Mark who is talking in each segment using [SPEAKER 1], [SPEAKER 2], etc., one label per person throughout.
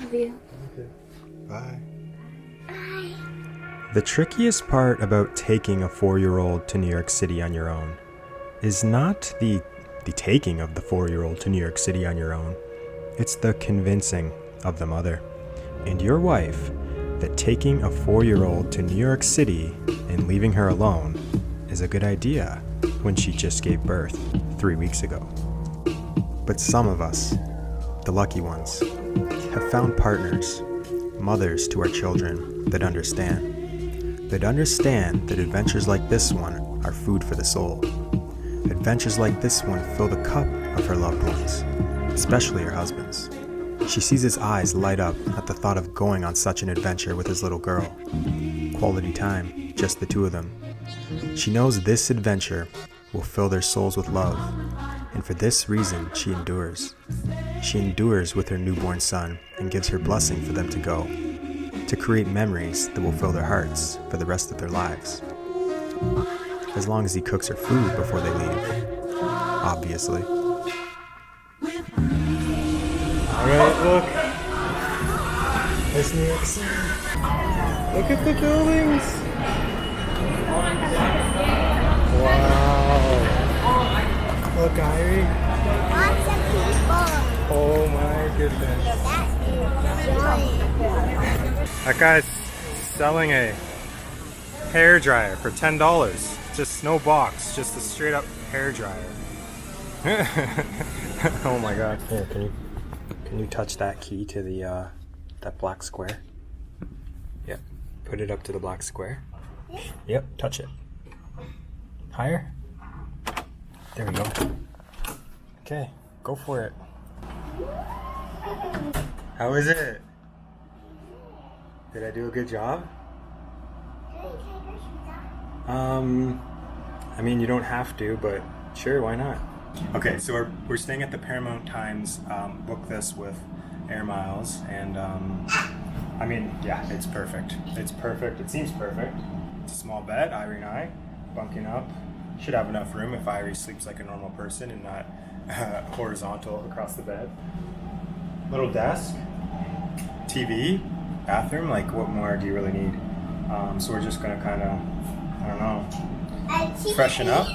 [SPEAKER 1] Love you.
[SPEAKER 2] Okay. Bye.
[SPEAKER 1] Bye.
[SPEAKER 3] The trickiest part about taking a 4-year-old to New York City on your own is not the taking of the 4-year-old to New York City on your own. It's the convincing of the mother and your wife that taking a 4-year-old to New York City and leaving her alone is a good idea when she just gave birth 3 weeks ago. But some of us, the lucky ones, have found partners, mothers to our children that understand that adventures like this one are food for the soul. Adventures like this one fill the cup of her loved ones, especially her husband's. She sees his eyes light up at the thought of going on such an adventure with his little girl. Quality time, just the two of them. She knows this adventure will fill their souls with love, and for this reason she endures. She endures with her newborn son and gives her blessing for them to go, to create memories that will fill their hearts for the rest of their lives. As long as he cooks her food before they leave, obviously.
[SPEAKER 2] Alright, look. There's New York City. Look at the buildings. Wow. Look, Irie.
[SPEAKER 1] Lots of people.
[SPEAKER 2] Oh my goodness. That guy's selling a hair dryer for $10. Just no box, just a straight up hair dryer. Oh my god. Here, can you touch that key to the that black square? Yep. Put it up to the black square. Yep, touch it. Higher? There we go. Okay, go for it. How is it? Did I do a good job? I mean, you don't have to, but sure, why not? Okay, so we're staying at the Paramount Times. Book this with air miles, and I mean, yeah, it's perfect. It's perfect. It seems perfect. It's a small bed, Irie and I, bunking up. Should have enough room if Irie sleeps like a normal person and not horizontal across the bed. Little desk, TV, bathroom. Like, what more do you really need? So we're just gonna kind of, I don't know, freshen up.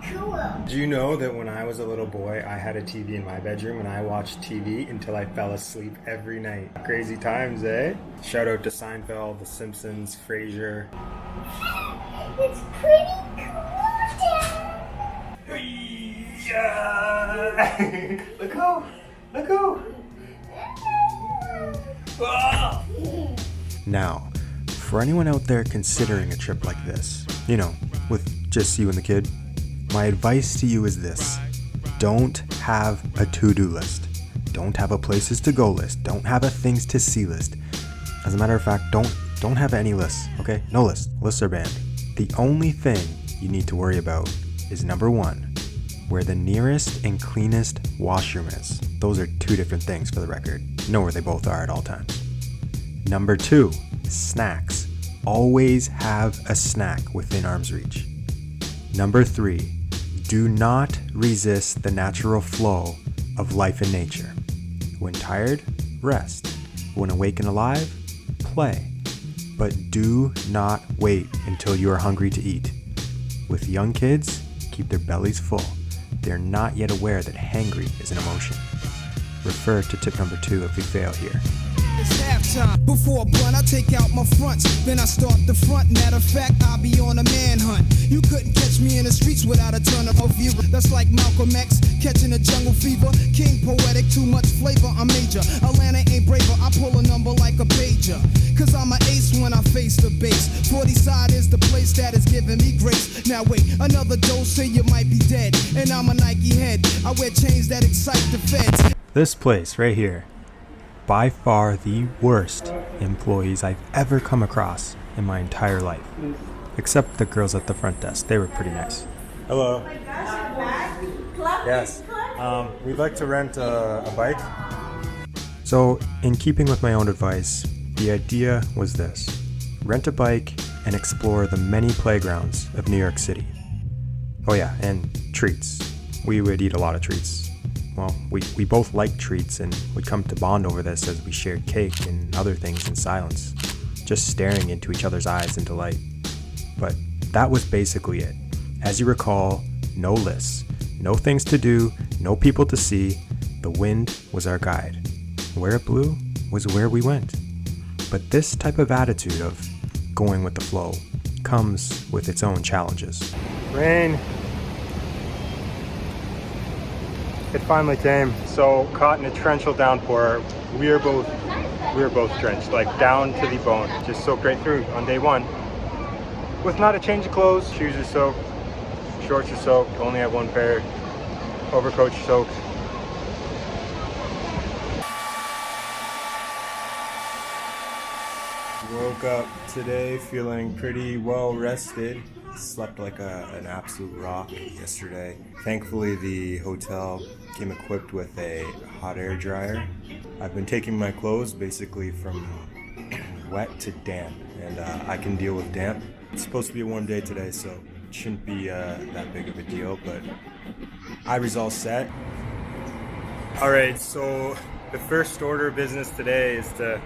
[SPEAKER 1] Cool.
[SPEAKER 2] Do you know that when I was a little boy, I had a TV in my bedroom and I watched TV until I fell asleep every night? Crazy times, eh? Shout out to Seinfeld, The Simpsons, Frasier.
[SPEAKER 1] It's pretty cool.
[SPEAKER 2] Yeah. Look go! Look go! Ah!
[SPEAKER 3] Now, for anyone out there considering a trip like this, you know, with just you and the kid, my advice to you is this. Don't have a to-do list. Don't have a places to go list. Don't have a things to see list. As a matter of fact, don't have any lists, okay? No list. Lists are banned. The only thing you need to worry about is number 1, where the nearest and cleanest washroom is. Those are 2 different things for the record. Know where they both are at all times. Number 2, snacks. Always have a snack within arm's reach. Number 3, do not resist the natural flow of life in nature. When tired, rest. When awake and alive, play. But do not wait until you are hungry to eat. With young kids, keep their bellies full. They're not yet aware that hangry is an emotion. Refer to tip number 2 if we fail here.
[SPEAKER 4] It's halftime. Before a blunt, I take out my fronts. Then I start the front. Matter of fact, I'll be on a manhunt. You couldn't catch me in the streets without a ton of view. That's like Malcolm X catching a jungle fever. King poetic, too much flavor. I'm major. Atlanta ain't braver. I pull a number like a pager. Cause I'm an ace when I face the base. 40 side is the place that is giving me grace. Now wait, another dose and you might be dead. And I'm a Nike head. I wear chains that excite the feds.
[SPEAKER 3] This place right here, by far the worst employees I've ever come across in my entire life. Except the girls at the front desk. They were pretty nice.
[SPEAKER 2] Hello. Yes. We'd like to rent a bike.
[SPEAKER 3] So, in keeping with my own advice, the idea was this. Rent a bike and explore the many playgrounds of New York City. Oh yeah, and treats. We would eat a lot of treats. well, we both liked treats and would come to bond over this as we shared cake and other things in silence, just staring into each other's eyes in delight. But that was basically it. As you recall, no lists, no things to do, no people to see. The wind was our guide. Where it blew was where we went. But this type of attitude of going with the flow comes with its own challenges.
[SPEAKER 2] Rain. It finally came. So caught in a torrential downpour. We were both drenched, like down to the bone. Just soaked right through on day one. With not a change of clothes. Shoes are soaked, shorts are soaked, only have one pair. Overcoat's soaked. Woke up today feeling pretty well rested. Slept like an absolute rock yesterday. Thankfully the hotel came equipped with a hot air dryer. I've been taking my clothes basically from wet to damp, and I can deal with damp. It's supposed to be a warm day today, so it shouldn't be that big of a deal, but Ivory's all set. Alright, so the first order of business today is to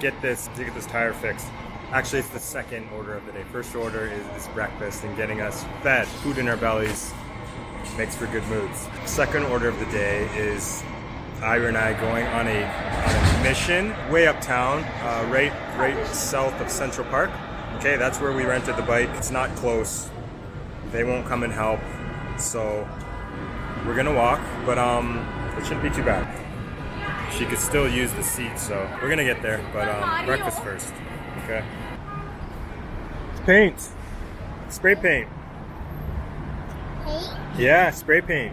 [SPEAKER 2] get this tire fixed. Actually, it's the second order of the day. First order is breakfast and getting us fed. Food in our bellies makes for good moods. Second order of the day is Ira and I going on a mission way uptown, right south of Central Park. Okay, that's where we rented the bike. It's not close. They won't come and help, so we're gonna walk, but it shouldn't be too bad. She could still use the seat, so we're gonna get there, but breakfast first, okay? It's paint. Spray paint.
[SPEAKER 1] Paint?
[SPEAKER 2] Yeah, spray paint.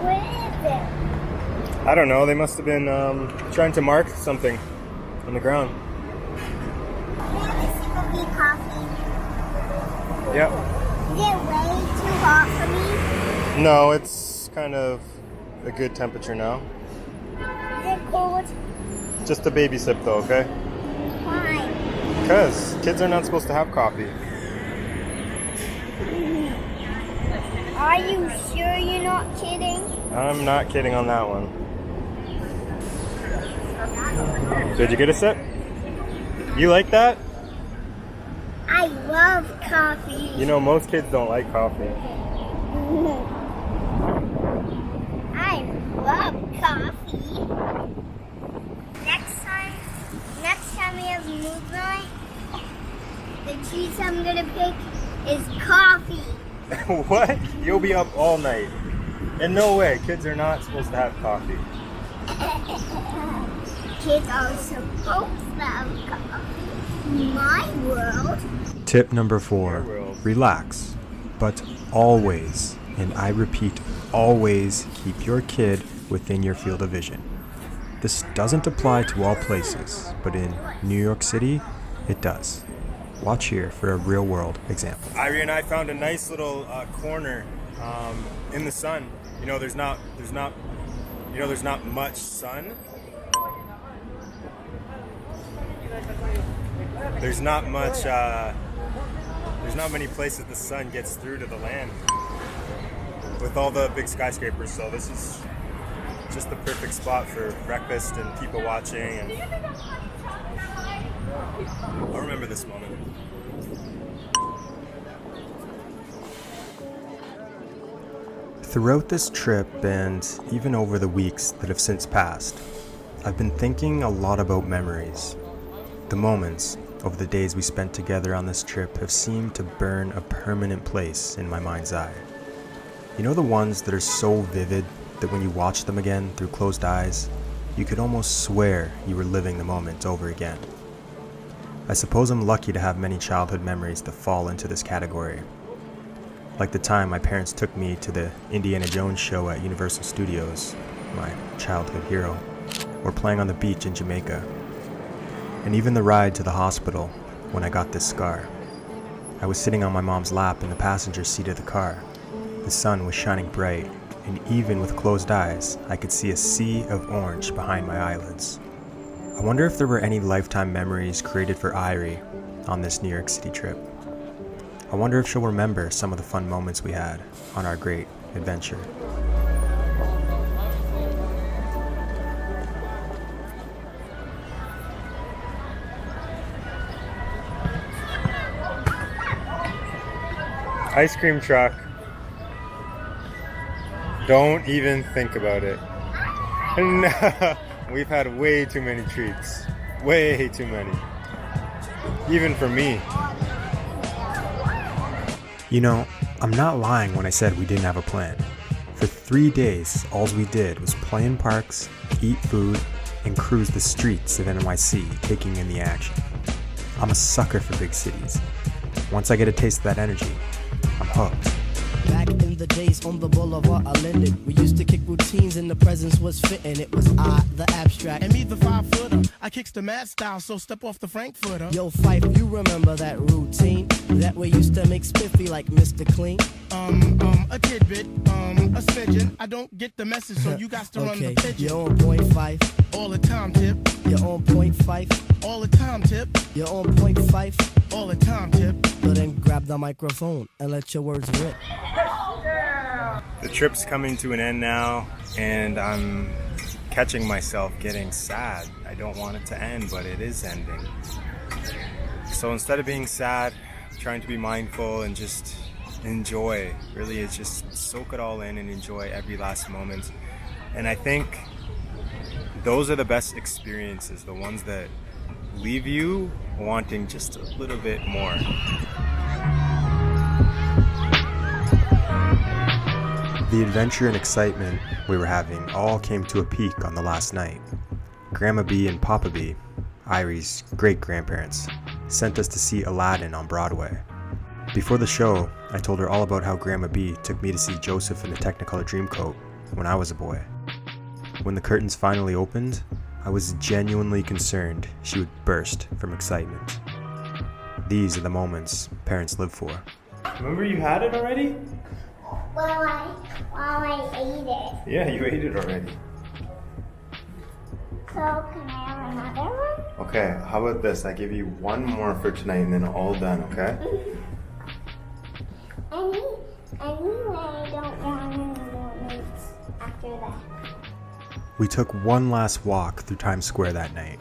[SPEAKER 1] What is it?
[SPEAKER 2] I don't know, they must have been trying to mark something on the ground.
[SPEAKER 1] Can I have a sip of your coffee?
[SPEAKER 2] Yep.
[SPEAKER 1] Is it way too hot for me?
[SPEAKER 2] No, it's kind of a good temperature now.
[SPEAKER 1] Is it cold?
[SPEAKER 2] Just a baby sip though, okay?
[SPEAKER 1] Why?
[SPEAKER 2] Because kids are not supposed to have coffee.
[SPEAKER 1] Are you sure you're not kidding?
[SPEAKER 2] I'm not kidding on that one. Did you get a sip? You like that?
[SPEAKER 1] I love coffee.
[SPEAKER 2] You know, most kids don't like coffee.
[SPEAKER 1] I love coffee. Next time we have mood night, the treats I'm gonna pick is coffee.
[SPEAKER 2] What? You'll be up all night. And no way, kids are not supposed to have coffee.
[SPEAKER 1] Kids are supposed to have coffee. In my world.
[SPEAKER 3] Tip number 4, relax, but always, and I repeat, always keep your kid within your field of vision. This doesn't apply to all places, but in New York City, it does. Watch here for a real world example.
[SPEAKER 2] Irie and I found a nice little corner in the sun. You know, there's not much sun. There's not many places the sun gets through to the land with all the big skyscrapers, so this is just the perfect spot for breakfast and people watching, and I'll remember this moment.
[SPEAKER 3] Throughout this trip, and even over the weeks that have since passed, I've been thinking a lot about memories. The moments of the days we spent together on this trip have seemed to burn a permanent place in my mind's eye. You know, the ones that are so vivid that when you watch them again through closed eyes, you could almost swear you were living the moment over again. I suppose I'm lucky to have many childhood memories that fall into this category. Like the time my parents took me to the Indiana Jones show at Universal Studios, my childhood hero, or playing on the beach in Jamaica. And even the ride to the hospital when I got this scar. I was sitting on my mom's lap in the passenger seat of the car. The sun was shining bright, and even with closed eyes, I could see a sea of orange behind my eyelids. I wonder if there were any lifetime memories created for Irie on this New York City trip. I wonder if she'll remember some of the fun moments we had on our great adventure.
[SPEAKER 2] Ice cream truck. Don't even think about it. No, we've had way too many treats. Way too many. Even for me.
[SPEAKER 3] You know, I'm not lying when I said we didn't have a plan. For 3 days, all we did was play in parks, eat food, and cruise the streets of NYC, taking in the action. I'm a sucker for big cities. Once I get a taste of that energy, I'm hooked.
[SPEAKER 5] Back in the days on the boulevard I landed, we used to kick routines and the presence was fitting. It was I, the abstract.
[SPEAKER 6] And me, the 5-footer. I kicks the mad style, so step off the Frankfurter.
[SPEAKER 5] Yo, Fife, you remember that routine? That way used to make spiffy like Mr. Clean.
[SPEAKER 6] A tidbit, a smidgen. I don't get the message, so you got to run the pigeon.
[SPEAKER 5] You're on point, Fife.
[SPEAKER 6] All the time, Tip.
[SPEAKER 5] You're on point, Fife.
[SPEAKER 6] All the time, Tip.
[SPEAKER 5] You're on point, Fife.
[SPEAKER 6] All the time, Tip.
[SPEAKER 5] So then grab the microphone and let your words rip.
[SPEAKER 2] The trip's coming to an end now, and I'm catching myself getting sad. I don't want it to end, but it is ending. So instead of being sad, I'm trying to be mindful and just enjoy. Really, it's just soak it all in and enjoy every last moment. And I think those are the best experiences, the ones that leave you wanting just a little bit more.
[SPEAKER 3] The adventure and excitement we were having all came to a peak on the last night. Grandma B and Papa B, Irie's great-grandparents, sent us to see Aladdin on Broadway. Before the show, I told her all about how Grandma B took me to see Joseph in the Technicolor Dreamcoat when I was a boy. When the curtains finally opened, I was genuinely concerned she would burst from excitement. These are the moments parents live for.
[SPEAKER 2] Remember you had it already?
[SPEAKER 1] While I ate it.
[SPEAKER 2] Yeah, you ate it already.
[SPEAKER 1] So can I have another one?
[SPEAKER 2] Okay, how about this? I give you one more for tonight and then all done, okay?
[SPEAKER 1] Anyway, I don't want any more meats after that.
[SPEAKER 3] We took one last walk through Times Square that night.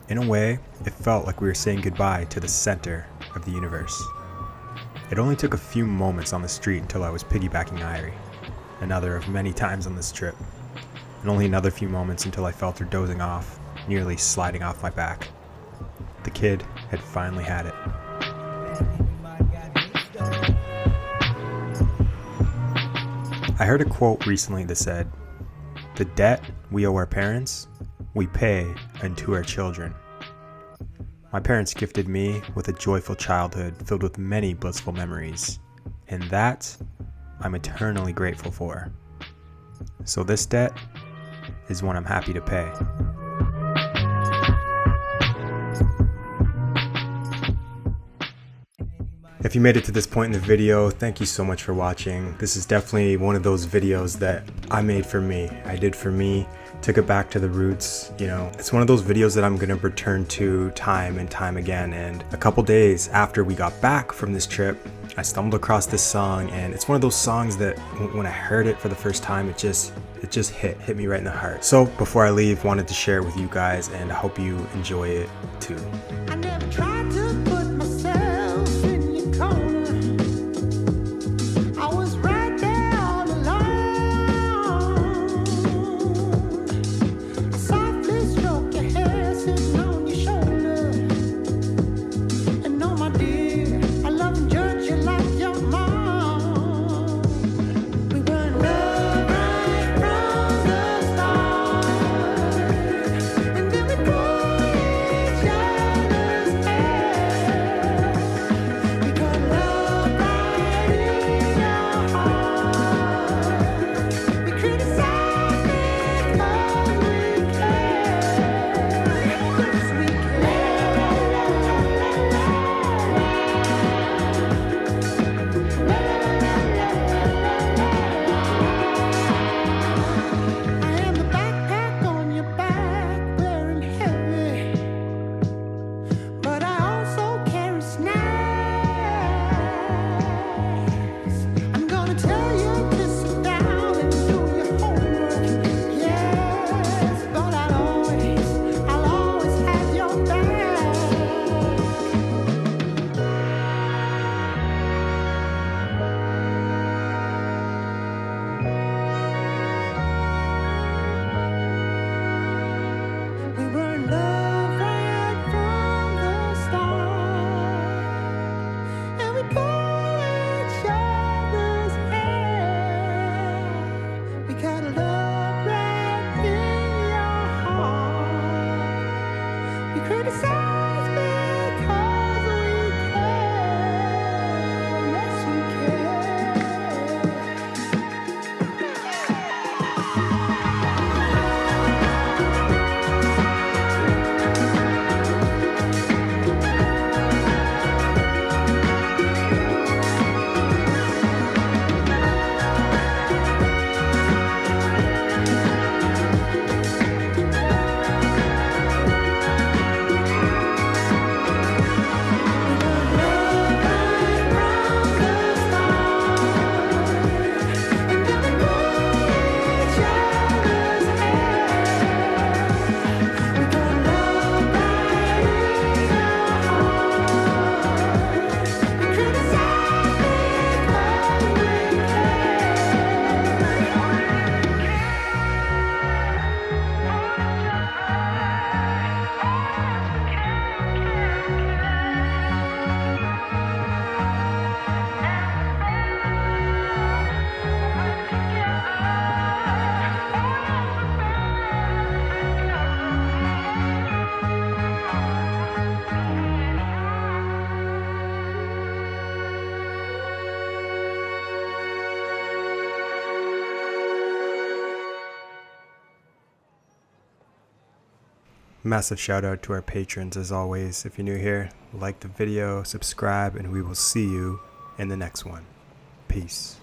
[SPEAKER 3] In a way, it felt like we were saying goodbye to the center of the universe. It only took a few moments on the street until I was piggybacking Irie, another of many times on this trip, and only another few moments until I felt her dozing off, nearly sliding off my back. The kid had finally had it. I heard a quote recently that said, "The debt we owe our parents, we pay unto our children." My parents gifted me with a joyful childhood filled with many blissful memories, and that I'm eternally grateful for. So this debt is one I'm happy to pay. If you made it to this point in the video, thank you so much for watching. This is definitely one of those videos that I made for me. I did for me, took it back to the roots, you know. It's one of those videos that I'm gonna return to time and time again. And a couple days after we got back from this trip, I stumbled across this song, and it's one of those songs that when I heard it for the first time, it just hit me right in the heart. So before I leave, wanted to share it with you guys, and I hope you enjoy it too.
[SPEAKER 7] I never tried to put myself in your corner. I was right there all along. I softly stroke your hair sitting on your shoulder. And no, my dear, I love and judge you like your mom. We were in love right from the start. And then we pulled each other's hair.
[SPEAKER 3] Massive shout out to our patrons as always. If you're new here, like the video, subscribe, and we will see you in the next one. Peace.